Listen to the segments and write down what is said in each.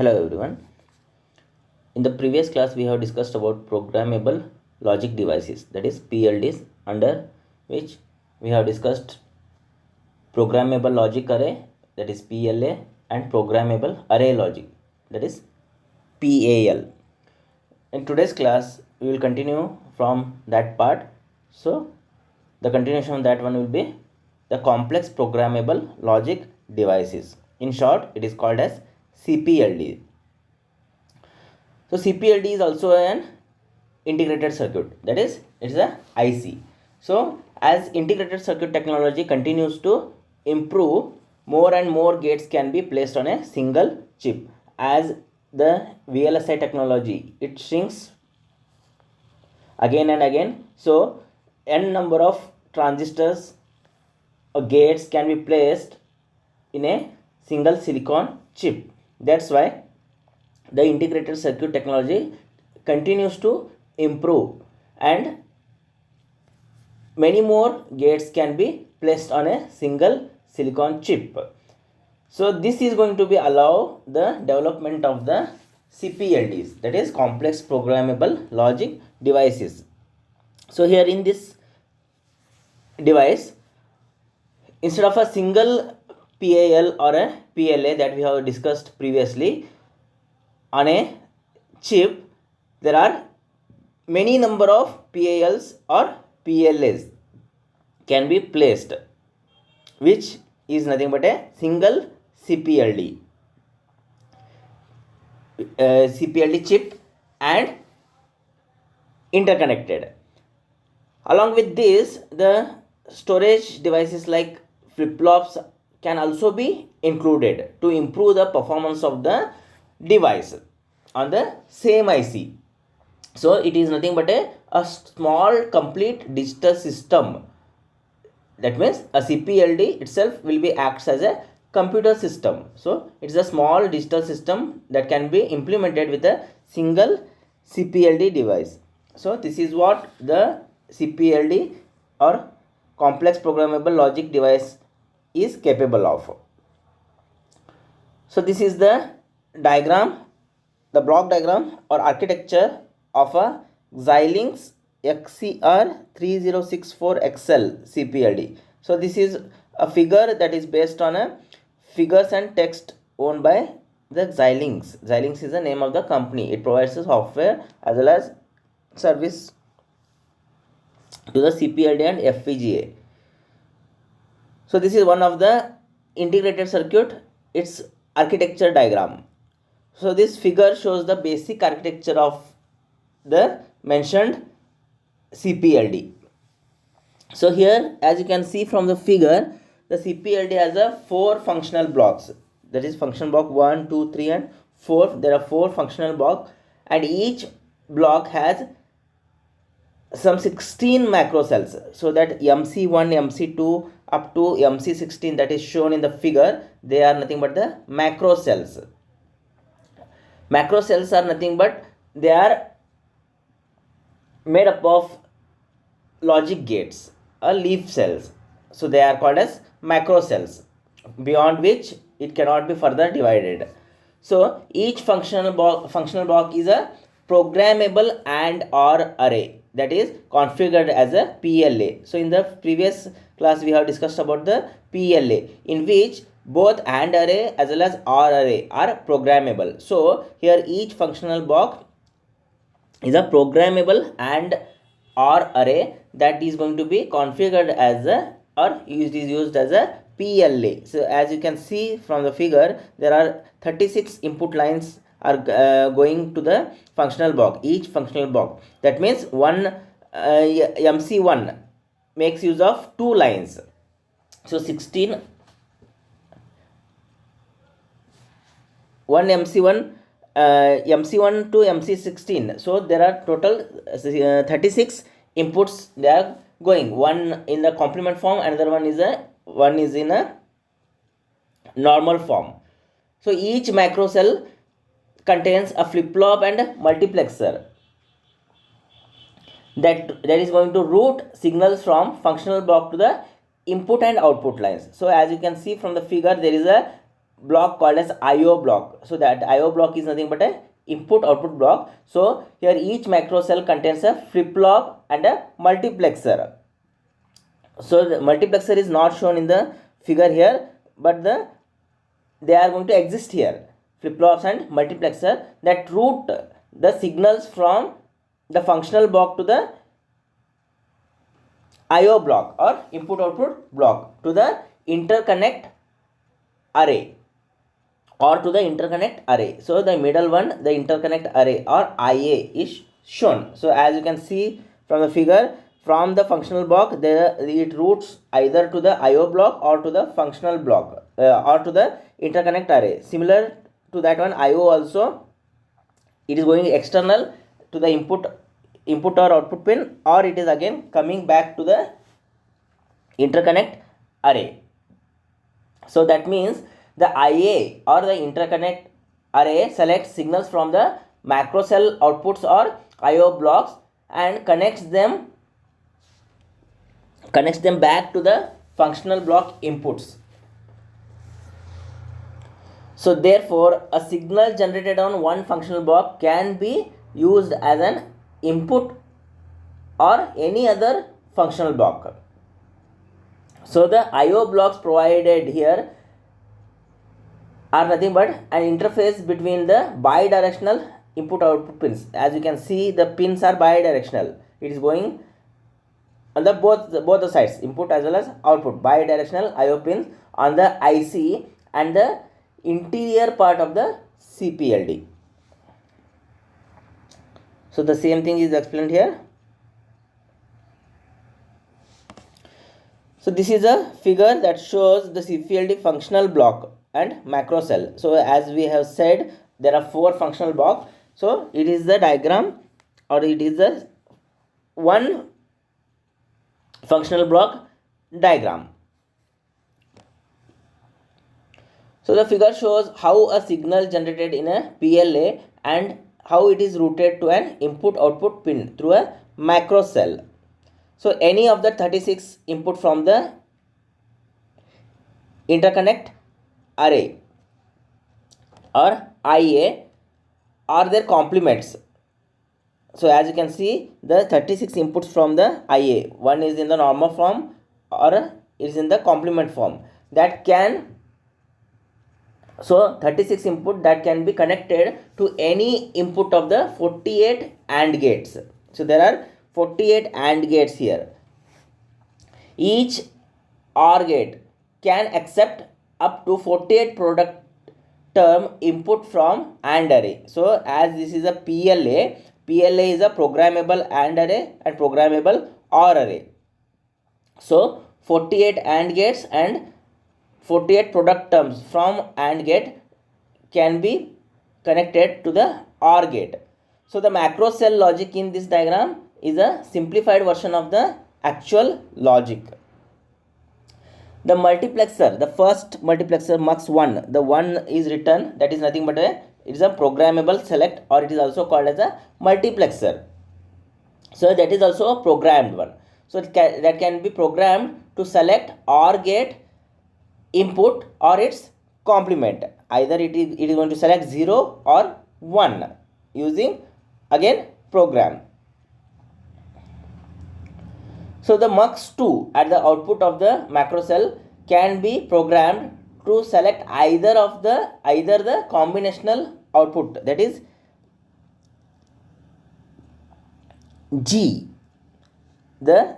Hello everyone. In the previous class we have discussed about programmable logic devices, that is PLDs, under which we have discussed programmable logic array, that is PLA, and programmable array logic, that is PAL. In today's class we will continue from that part. So the continuation of that one will be the complex programmable logic devices. In short, it is called as CPLD. So CPLD is also an integrated circuit, that is it's a IC. So as integrated circuit technology continues to improve, more and more gates can be placed on a single chip. As the VLSI technology, it shrinks again and again, so n number of transistors or gates can be placed in a single silicon chip. That's why the integrated circuit technology continues to improve and many more gates can be placed on a single silicon chip. So this is going to be allow the development of the CPLDs, that is complex programmable logic devices. So here in this device, instead of a single PAL or a PLA that we have discussed previously, on a chip there are many number of PALs or PLAs can be placed, which is nothing but a single CPLD chip and interconnected. Along with this, the storage devices like flip-flops can also be included to improve the performance of the device on the same IC. So it is nothing but a small complete digital system. That means a CPLD itself will be acts as a computer system. So it's a small digital system that can be implemented with a single CPLD device. So this is what the CPLD or complex programmable logic device is capable of. So this is the diagram, the block diagram or architecture of a Xilinx XCR3064XL CPLD. So this is a figure that is based on a figures and text owned by the Xilinx. Xilinx is the name of the company. It provides the software as well as service to the CPLD and Fpga. So this is one of the integrated circuit, its architecture diagram. So this figure shows the basic architecture of the mentioned CPLD. So here, as you can see from the figure, the CPLD has a 4 functional blocks, that is function block 1, 2, 3 and 4. There are 4 functional blocks and each block has some 16 macro cells. So that MC1, MC2 up to MC16 that is shown in the figure, they are nothing but the macro cells. Macro cells are nothing but they are made up of logic gates or leaf cells. So they are called as macro cells, beyond which it cannot be further divided. So each functional block is a programmable and or array that is configured as a PLA. So in the previous class we have discussed about the PLA, in which both AND array as well as OR array are programmable. So here each functional block is a programmable and OR array that is going to be configured as a or is used as a PLA. So as you can see from the figure, there are 36 input lines are going to the functional block, each functional block. That means one MC1 makes use of 2 lines. So 16, one MC1 MC1 to MC16. So there are total 36 inputs they are going. One in the complement form, another one is in a normal form. So each macro cell contains a flip-flop and a multiplexer that is going to route signals from functional block to the input and output lines. So as you can see from the figure, there is a block called as IO block. So that IO block is nothing but a input output block. So here each macro cell contains a flip flop and a multiplexer. So the multiplexer is not shown in the figure here, but they are going to exist here, flip flops and multiplexer, that route the signals from the functional block to the IO block or input output block to the interconnect array or to the interconnect array. So the middle one, the interconnect array or IA is shown. So as you can see from the figure, from the functional block it routes either to the IO block or to the functional block or to the interconnect array. Similar to that one, IO also, it is going external to the input or output pin, or it is again coming back to the interconnect array. So that means the IA or the interconnect array selects signals from the macro cell outputs or IO blocks and connects them back to the functional block inputs. So therefore a signal generated on one functional block can be used as an input or any other functional block. So the IO blocks provided here are nothing but an interface between the bidirectional input output pins. As you can see, the pins are bidirectional. It is going on the both the sides, input as well as output, bidirectional IO pins on the IC and the interior part of the Cpld. So the same thing is explained here. So this is a figure that shows the Cpld functional block and macro cell. So as we have said, there are 4 functional blocks. So it is the diagram, or it is the one functional block diagram. So the figure shows how a signal generated in a PLA and how it is routed to an input output pin through a macro cell. So any of the 36 input from the interconnect array or IA are their complements. So as you can see, the 36 inputs from the IA, one is in the normal form or is in the complement form, that can, so 36 input that can be connected to any input of the 48 AND gates. So there are 48 AND gates here. Each OR gate can accept up to 48 product term input from AND array. So as this is a PLA is a programmable AND array and programmable OR array. So 48 AND gates and 48 product terms from AND gate can be connected to the OR gate. So the macro cell logic in this diagram is a simplified version of the actual logic. The multiplexer, the first multiplexer MUX1, the 1 is written, that is nothing but it is a programmable select, or it is also called as a multiplexer. So that is also a programmed one. So that can be programmed to select OR gate input or its complement. Either it is going to select 0 or 1 using again program. So the MUX2 at the output of the macro cell can be programmed to select either the combinational output, that is G, the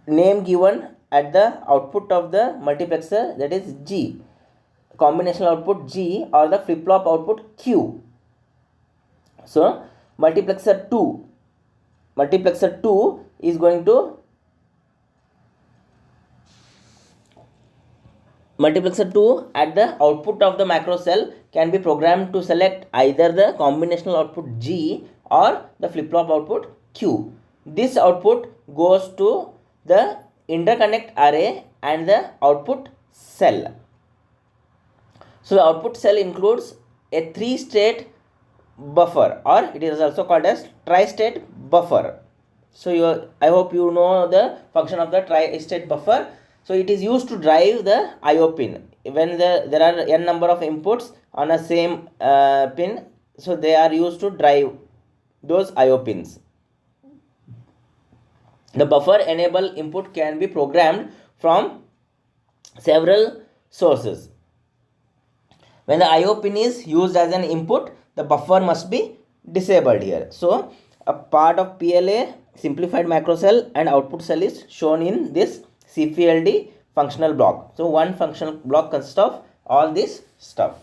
name given at the output of the multiplexer, that is G, combinational output G, or the flip flop output Q. So multiplexer 2 is going to, multiplexer 2 at the output of the macro cell can be programmed to select either the combinational output G or the flip flop output Q. This output goes to the interconnect array and the output cell. So the output cell includes a 3-state buffer, or it is also called as tri-state buffer. So I hope you know the function of the tri-state buffer. So it is used to drive the IO pin. when there are n number of inputs on a same pin, so they are used to drive those IO pins. The buffer enable input can be programmed from several sources. When the IO pin is used as an input, the buffer must be disabled here. So a part of PLA simplified macro cell and output cell is shown in this Cpld functional block. So one functional block consists of all this stuff.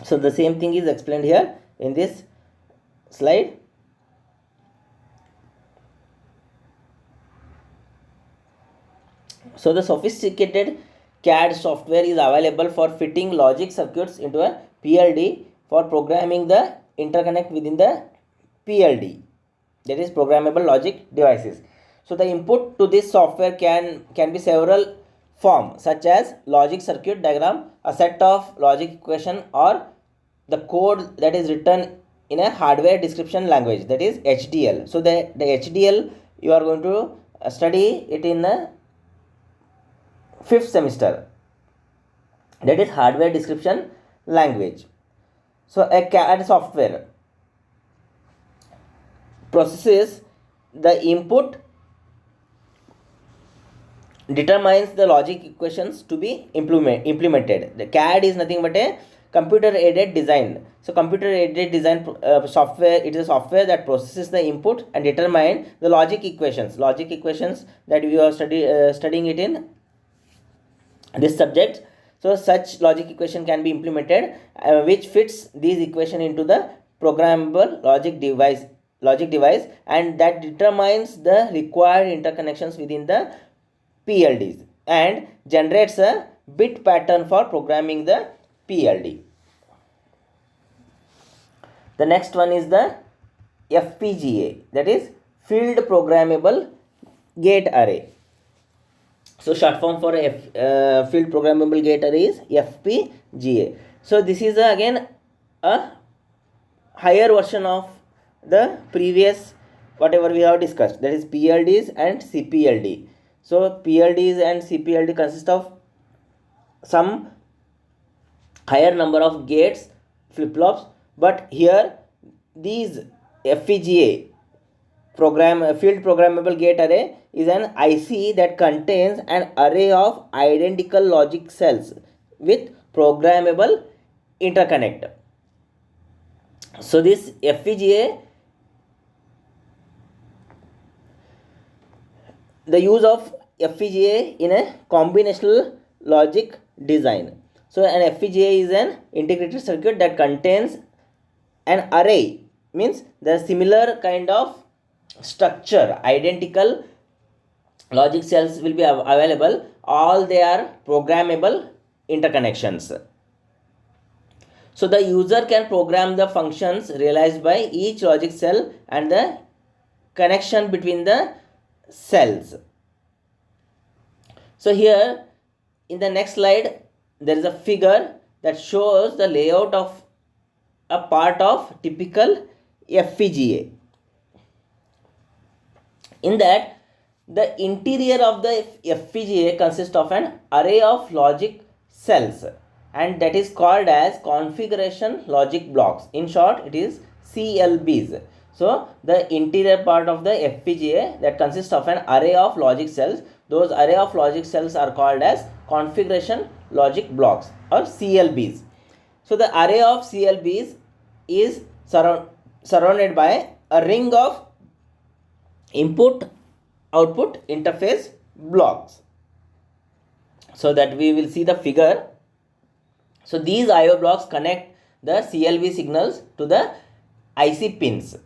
So the same thing is explained here in this slide. So the sophisticated CAD software is available for fitting logic circuits into a PLD for programming the interconnect within the PLD, that is programmable logic devices. So the input to this software can be several forms, such as logic circuit diagram, a set of logic equation, or the code that is written in a hardware description language, that is HDL. So the HDL you are going to study it in the 5th semester, that is hardware description language. So a CAD software processes the input, determines the logic equations to be implemented. The CAD is nothing but a computer aided design. So computer aided design software, it is a software that processes the input and determine the logic equations that we are studying it in this subject. So such logic equation can be implemented which fits these equation into the programmable logic device, and that determines the required interconnections within the PLDs and generates a bit pattern for programming the PLD. The next one is the FPGA, that is field programmable gate array. So short form for field programmable gate array is FPGA. So this is again a higher version of the previous whatever we have discussed, that is PLDs and Cpld. So PLDs and Cpld consist of some higher number of gates, flip-flops, but here these FPGA field programmable gate array is an IC that contains an array of identical logic cells with programmable interconnect. So this FPGA, the use of FPGA in a combinational logic design. So an FPGA is an integrated circuit that contains an array, means the similar kind of structure, identical logic cells will be available, all they are programmable interconnections. So the user can program the functions realized by each logic cell and the connection between the cells. So here in the next slide there is a figure that shows the layout of a part of typical FPGA. In that, the interior of the FPGA consists of an array of logic cells, and that is called as configuration logic blocks. In short, it is CLBs. So the interior part of the FPGA that consists of an array of logic cells, those array of logic cells are called as configuration logic blocks or CLBs. So the array of CLBs is surrounded by a ring of input output interface blocks, so that we will see the figure. So these IO blocks connect the CLB signals to the IC pins.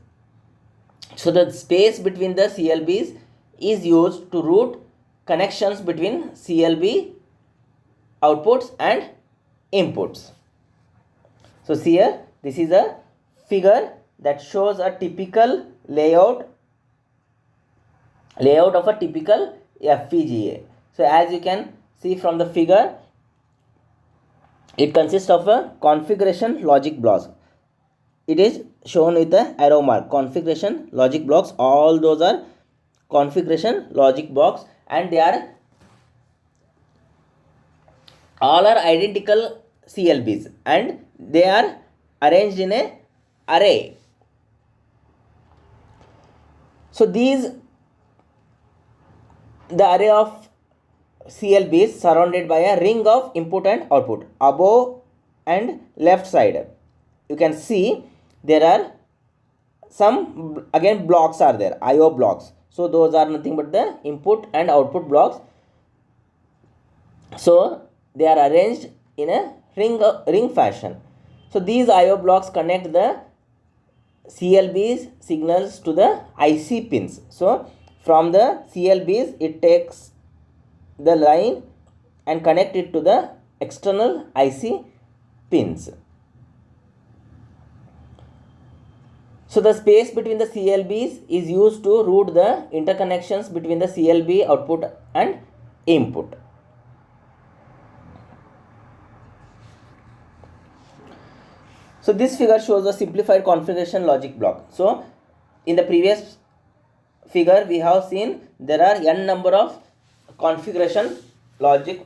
So the space between the CLBs is used to route connections between CLB outputs and inputs. So here this is a figure that shows a typical layout of a typical FPGA. So as you can see from the figure, it consists of a configuration logic blocks. It is shown with the arrow mark, configuration logic blocks. All those are configuration logic blocks, and they are all are identical CLBs and they are arranged in a array. So these, the array of CLBs surrounded by a ring of input and output. Above and left side you can see there are some again blocks are there, IO blocks. So those are nothing but the input and output blocks. So they are arranged in a ring fashion. So these IO blocks connect the CLB's signals to the IC pins. So from the CLBs it takes the line and connect it to the external IC pins. So the space between the CLBs is used to route the interconnections between the CLB output and input. So this figure shows a simplified configuration logic block. So in the previous figure we have seen there are n number of configuration logic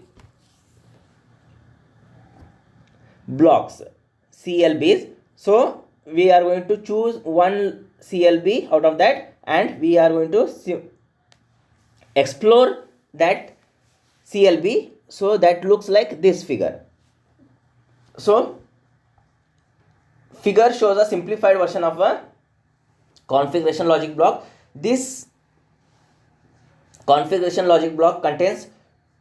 blocks, CLBs. So we are going to choose one CLB out of that and we are going to explore that CLB. So that looks like this figure. So figure shows a simplified version of a configuration logic block. This configuration logic block contains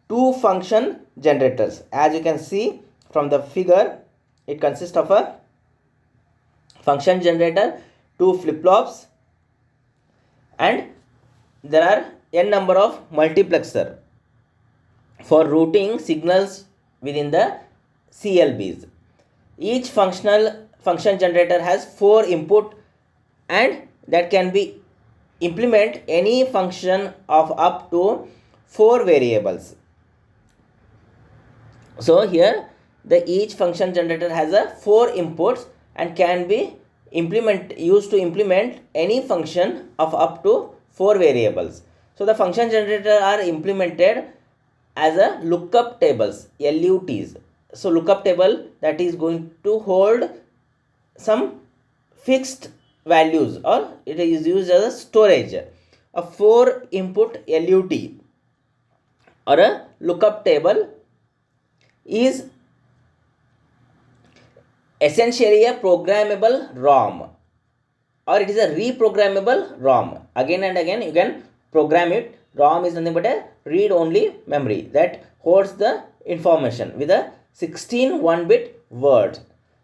two function generators. As you can see from the figure, it consists of a function generator, two flip-flops, and there are n number of multiplexer for routing signals within the CLBs. Each function generator has 4 input and that can be implement any function of up to 4 variables. So here each function generator has a 4 inputs and can be used to implement any function of up to 4 variables. So the function generator are implemented as a lookup tables, LUTs. So lookup table that is going to hold some fixed values, or it is used as a storage. A 4 input LUT or a lookup table is essentially a programmable ROM, or it is a reprogrammable ROM. Again and again you can program it. ROM is nothing but a read only memory that holds the information with a 16 1-bit words.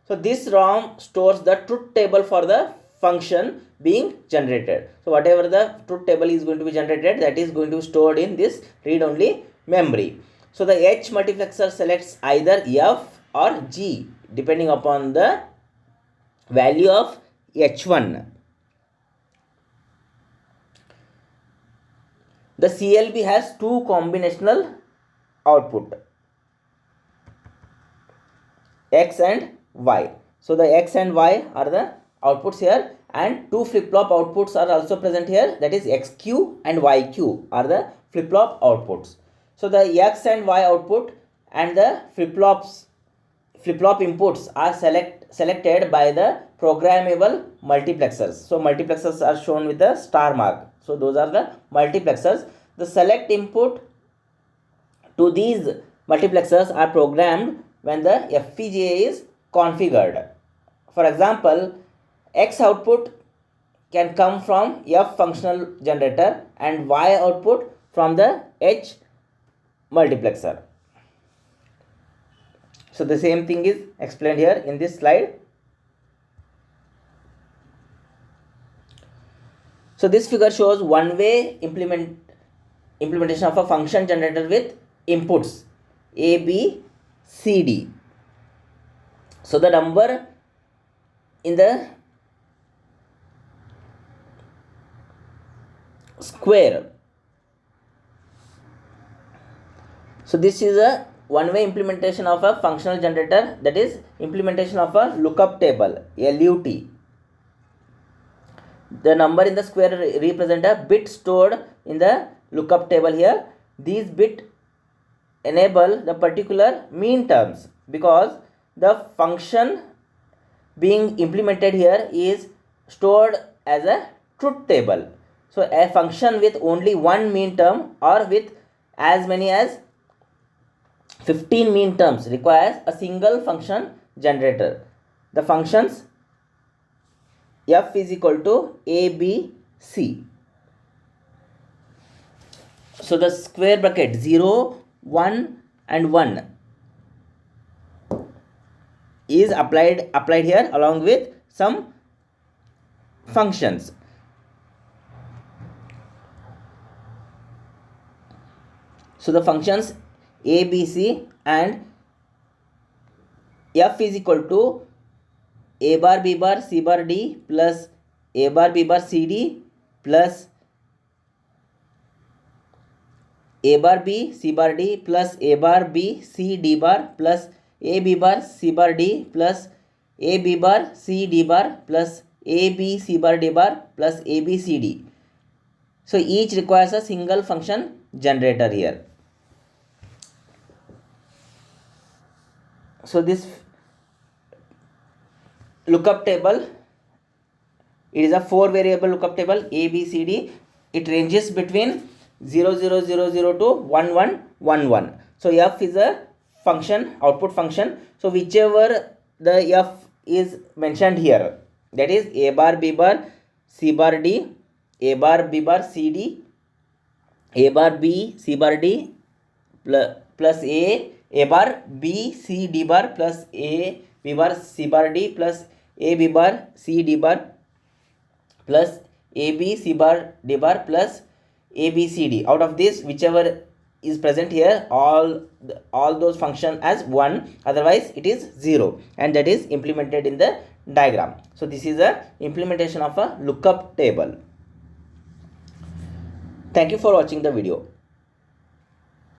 So this ROM stores the truth table for the function being generated. So whatever the truth table is going to be generated, that is going to be stored in this read only memory. So the H multiplexer selects either F or G depending upon the value of H1. The CLB has 2 combinational output, X and Y. So the X and Y are the outputs here, and 2 flip-flop outputs are also present here, that is XQ and YQ are the flip-flop outputs. So the X and Y output and the flip-flop inputs are selected by the programmable multiplexers. So multiplexers are shown with the star mark. So those are the multiplexers. The select input to these multiplexers are programmed when the Fpga is configured. For example, X output can come from F functional generator and Y output from the H multiplexer. So the same thing is explained here in this slide. So this figure shows one-way implementation of a function generator with inputs A, B, C, D. So the number in the square. So this is a one-way implementation of a functional generator, that is implementation of a lookup table, LUT. The number in the square represent a bit stored in the lookup table here. These bit enable the particular mean terms, because the function being implemented here is stored as a truth table. So a function with only one mean term or with as many as 15 mean terms requires a single function generator. The functions f is equal to a, b, c. So the square bracket 0, 1 and 1 is applied here along with some functions. So the functions a, b, c and f is equal to a bar, b bar, c bar, d plus a bar, b bar, c, d plus a bar, b, c bar, d plus a bar, b, c, d bar plus a, b bar, c bar, d plus a, b bar, c, d bar plus a, b, c bar, d bar plus a, b, c, d. So each requires a single function generator here. So this lookup table, it is a 4 variable lookup table a, b, c, d. It ranges between 0, 0, 0, 0 to 1, 1, 1, 1. So f is a function, output function. So whichever the f is mentioned here, that is a bar, b bar, c bar, d, a bar, b bar, c, d, a bar, b, c bar, d plus a bar, b, c, d bar plus a, b bar, c bar, d plus a, b bar, c, d bar plus a, b, c bar, d bar plus a, b, c, d. Out of this, whichever is present here, all those function as 1, otherwise it is 0, and that is implemented in the diagram. So this is a implementation of a lookup table. Thank you for watching the video.